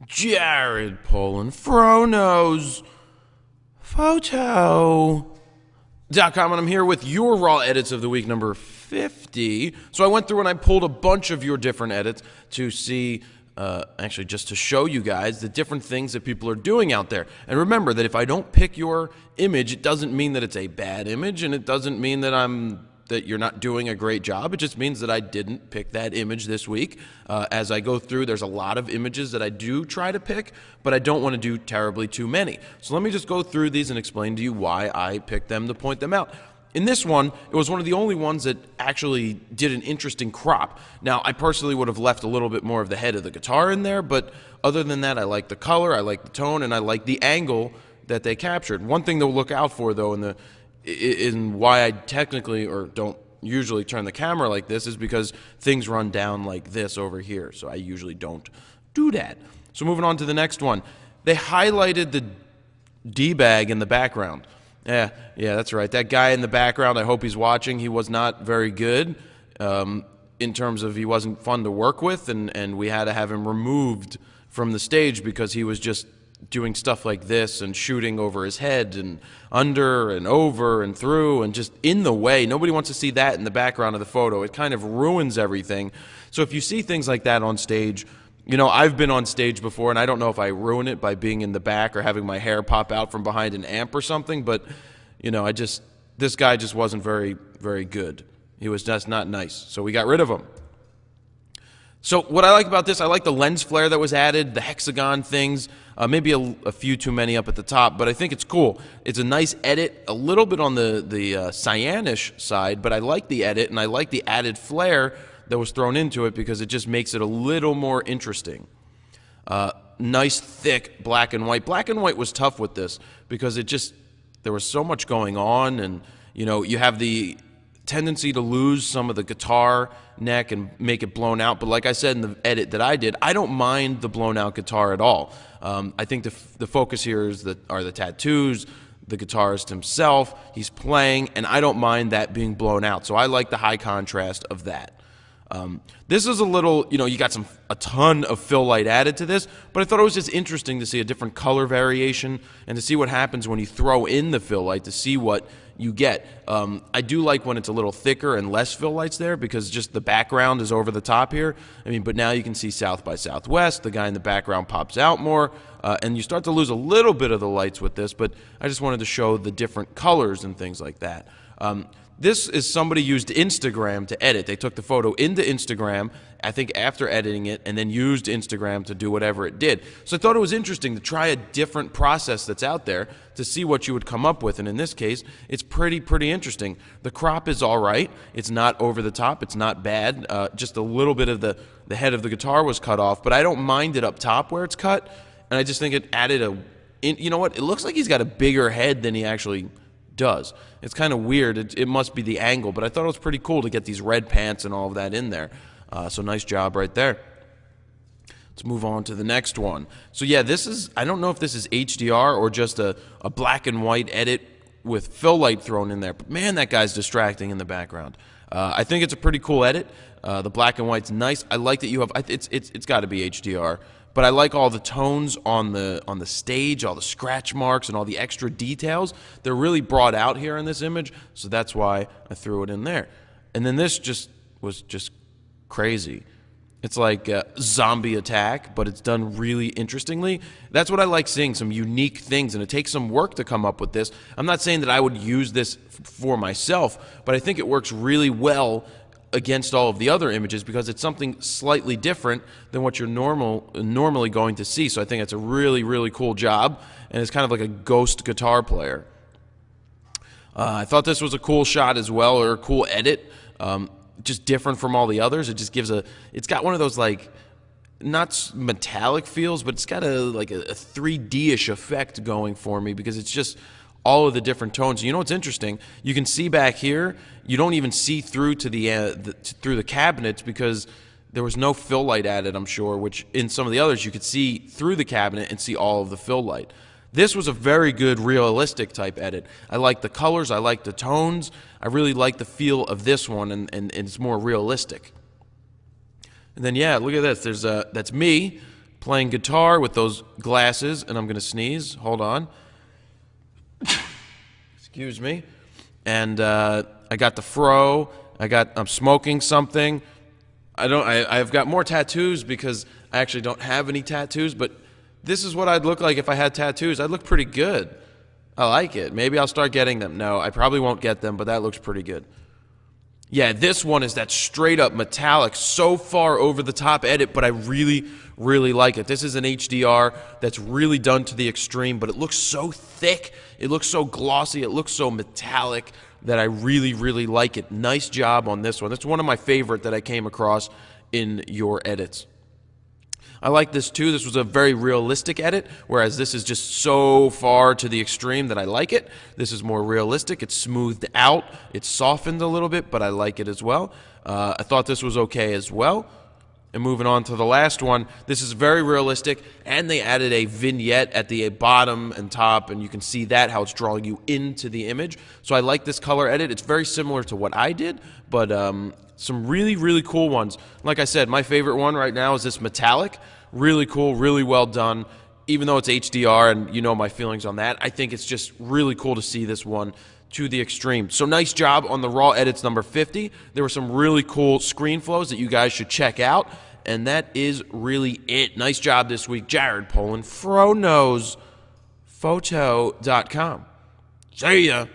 Jared Polanfrono's Photo.com, and I'm here with your raw edits of the week number 50. So I went through and I pulled a bunch of your different edits to see, actually just to show you guys the different things that people are doing out there. And remember that if I don't pick your image, it doesn't mean that it's a bad image, and it doesn't mean that you're not doing a great job. It just means that I didn't pick that image this week. As I go through, there's a lot of images that I do try to pick, but I don't want to do terribly too many. So let me just go through these and explain to you why I picked them to point them out. In this one, it was one of the only ones that actually did an interesting crop. Now, I personally would have left a little bit more of the head of the guitar in there, but other than that, I like the color, I like the tone, and I like the angle that they captured. One thing to look out for, though, in why I technically or don't usually turn the camera like this is because things run down like this over here. So I usually don't do that. So moving on to the next one. They highlighted the D-bag in the background. Yeah, that's right. That guy in the background, I hope he's watching. He was not very good in terms of he wasn't fun to work with, and we had to have him removed from the stage because he was just doing stuff like this and shooting over his head and under and over and through and just in the way. Nobody wants to see that in the background of the photo. It kind of ruins everything. So if you see things like that on stage, you know, I've been on stage before, and I don't know if I ruin it by being in the back or having my hair pop out from behind an amp or something, but, you know, this guy just wasn't very, very good. He was just not nice, so we got rid of him. So what I like about this, I like the lens flare that was added, the hexagon things, maybe a few too many up at the top, but I think it's cool. It's a nice edit, a little bit on the cyanish side, but I like the edit, and I like the added flare that was thrown into it because it just makes it a little more interesting. Nice, thick black and white. Black and white was tough with this because there was so much going on, and, you know, you have the tendency to lose some of the guitar neck and make it blown out. But like I said in the edit that I did, I don't mind the blown out guitar at all. I think the focus here are the tattoos, the guitarist himself, he's playing, and I don't mind that being blown out. So I like the high contrast of that. This is a little, you know, you got a ton of fill light added to this, but I thought it was just interesting to see a different color variation and to see what happens when you throw in the fill light to see what you get. I do like when it's a little thicker and less fill lights there because just the background is over the top here. I mean, but now you can see South by Southwest. The guy in the background pops out more, and you start to lose a little bit of the lights with this, but I just wanted to show the different colors and things like that. This is somebody used Instagram to edit. They took the photo into Instagram, I think after editing it, and then used Instagram to do whatever it did. So I thought it was interesting to try a different process that's out there to see what you would come up with. And in this case, it's pretty interesting. The crop is all right. It's not over the top. It's not bad. Just a little bit of the head of the guitar was cut off, but I don't mind it up top where it's cut. And I just think it added you know what? It looks like he's got a bigger head than he actually does. It's kind of weird. It must be the angle, but I thought it was pretty cool to get these red pants and all of that in there. So nice job right there. Let's move on to the next one. So yeah, I don't know if this is HDR or just a black and white edit with fill light thrown in there, but man, that guy's distracting in the background. I think it's a pretty cool edit. The black and white's nice. I like that you have, it's got to be HDR. But I like all the tones on the stage, all the scratch marks and all the extra details. They're really brought out here in this image, so that's why I threw it in there. And then this was just crazy. It's like a zombie attack, but it's done really interestingly. That's what I like seeing, some unique things, and it takes some work to come up with this. I'm not saying that I would use this for myself, but I think it works really well against all of the other images because it's something slightly different than what you're normally going to see. So I think it's a really cool job, and it's kind of like a ghost guitar player. I thought this was a cool shot as well, or a cool edit, just different from all the others. It just gives it's got one of those like not metallic feels, but it's got like a 3D-ish effect going for me because it's just all of the different tones. You know what's interesting? You can see back here, you don't even see through to through the cabinets because there was no fill light added, I'm sure, which in some of the others you could see through the cabinet and see all of the fill light. This was a very good realistic type edit. I like the colors, I like the tones, I really like the feel of this one, and it's more realistic. And then yeah, look at this. That's me playing guitar with those glasses, and I'm going to sneeze. Hold on. Excuse me. And I got the fro. I'm smoking something. I've got more tattoos because I actually don't have any tattoos, but this is what I'd look like if I had tattoos. I'd look pretty good. I like it. Maybe I'll start getting them. No, I probably won't get them, but that looks pretty good. Yeah, this one is that straight up metallic, so far over the top edit, but I really, really like it. This is an HDR that's really done to the extreme, but it looks so thick, it looks so glossy, it looks so metallic that I really, really like it. Nice job on this one. It's one of my favorite that I came across in your edits. I like this too. This was a very realistic edit, whereas this is just so far to the extreme that I like it. This is more realistic. It's smoothed out. It's softened a little bit, but I like it as well. I thought this was okay as well. And moving on to the last one, this is very realistic, and they added a vignette at the bottom and top, and you can see that, how it's drawing you into the image. So I like this color edit. It's very similar to what I did, but some really, really cool ones. Like I said, my favorite one right now is this metallic. Really cool, really well done. Even though it's HDR, and you know my feelings on that, I think it's just really cool to see this one to the extreme. So nice job on the raw edits number 50. There were some really cool screen flows that you guys should check out, and that is really it. Nice job this week, Jared Poland, FroKnowsPhoto.com. See ya.